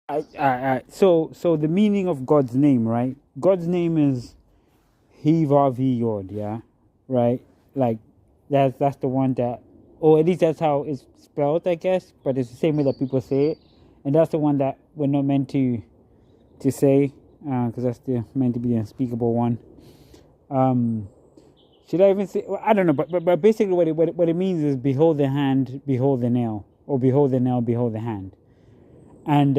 So the meaning of God's name, right? God's name is Hivavi Yod, yeah, right. Like that's the one that, or at least that's how it's spelled, I guess. But it's the same way that people say it, and that's the one that we're not meant to say, because that's the meant to be the unspeakable one. Um, should I even say? Well, I don't know, but basically, what it means is behold the hand, behold the nail, or behold the nail, behold the hand, and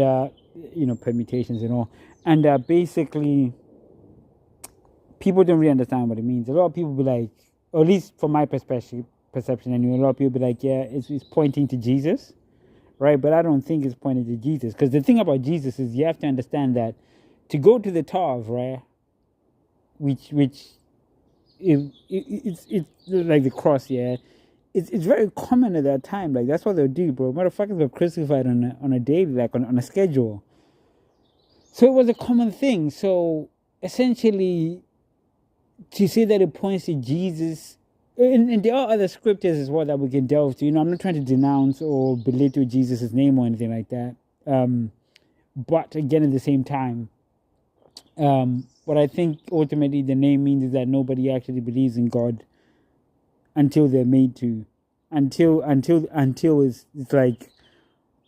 permutations and all, and basically people don't really understand what it means. A lot of people be like, or at least from my perception anyway, a lot of people be like, yeah, it's pointing to Jesus, right? But I don't think it's pointing to Jesus, because the thing about Jesus is you have to understand that to go to the Tav, right, which it's like the cross, yeah. It's very common at that time. Like that's what they'll do, bro. Motherfuckers were crucified on a daily, like on a schedule. So it was a common thing. So essentially, to say that it points to Jesus, and there are other scriptures as well that we can delve to. I'm not trying to denounce or belittle Jesus' name or anything like that. But again, at the same time, what I think ultimately the name means is that nobody actually believes in God until they're made to, until it's like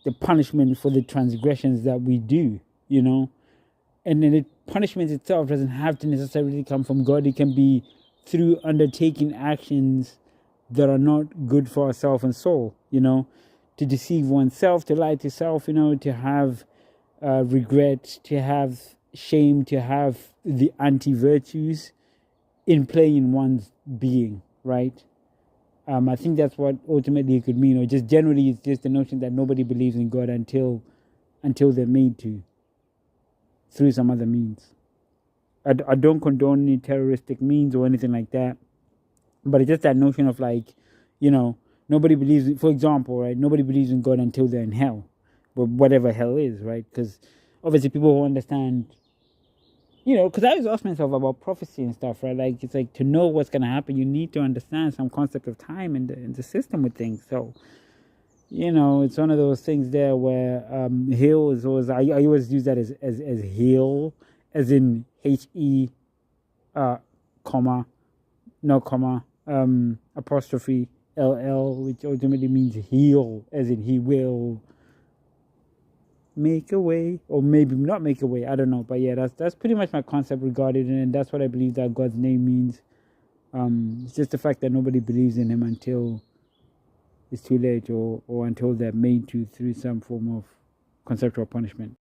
the punishment for the transgressions that we do, and then the punishment itself doesn't have to necessarily come from God. It can be through undertaking actions that are not good for ourself and soul, to deceive oneself, to lie to self, to have regret, to have shame, to have the anti-virtues in play in one's being, right? I think that's what ultimately it could mean, or just generally it's just the notion that nobody believes in God until they're made to, through some other means. I don't condone any terroristic means or anything like that, but it's just that notion of like, nobody believes, for example, right? Nobody believes in God until they're in hell, but whatever hell is, right? Because obviously people who understand, because I always ask myself about prophecy and stuff, right? Like it's like to know what's gonna happen, you need to understand some concept of time in the system with things. So it's one of those things there where heal is always, I always use that as heal, as in HE, comma, no comma, apostrophe LL, which ultimately means heal, as in he will make a way, or maybe not make a way. I don't know, but yeah, that's pretty much my concept regarding it, and that's what I believe that God's name means. It's just the fact that nobody believes in him until it's too late, or until they're made to through some form of conceptual punishment.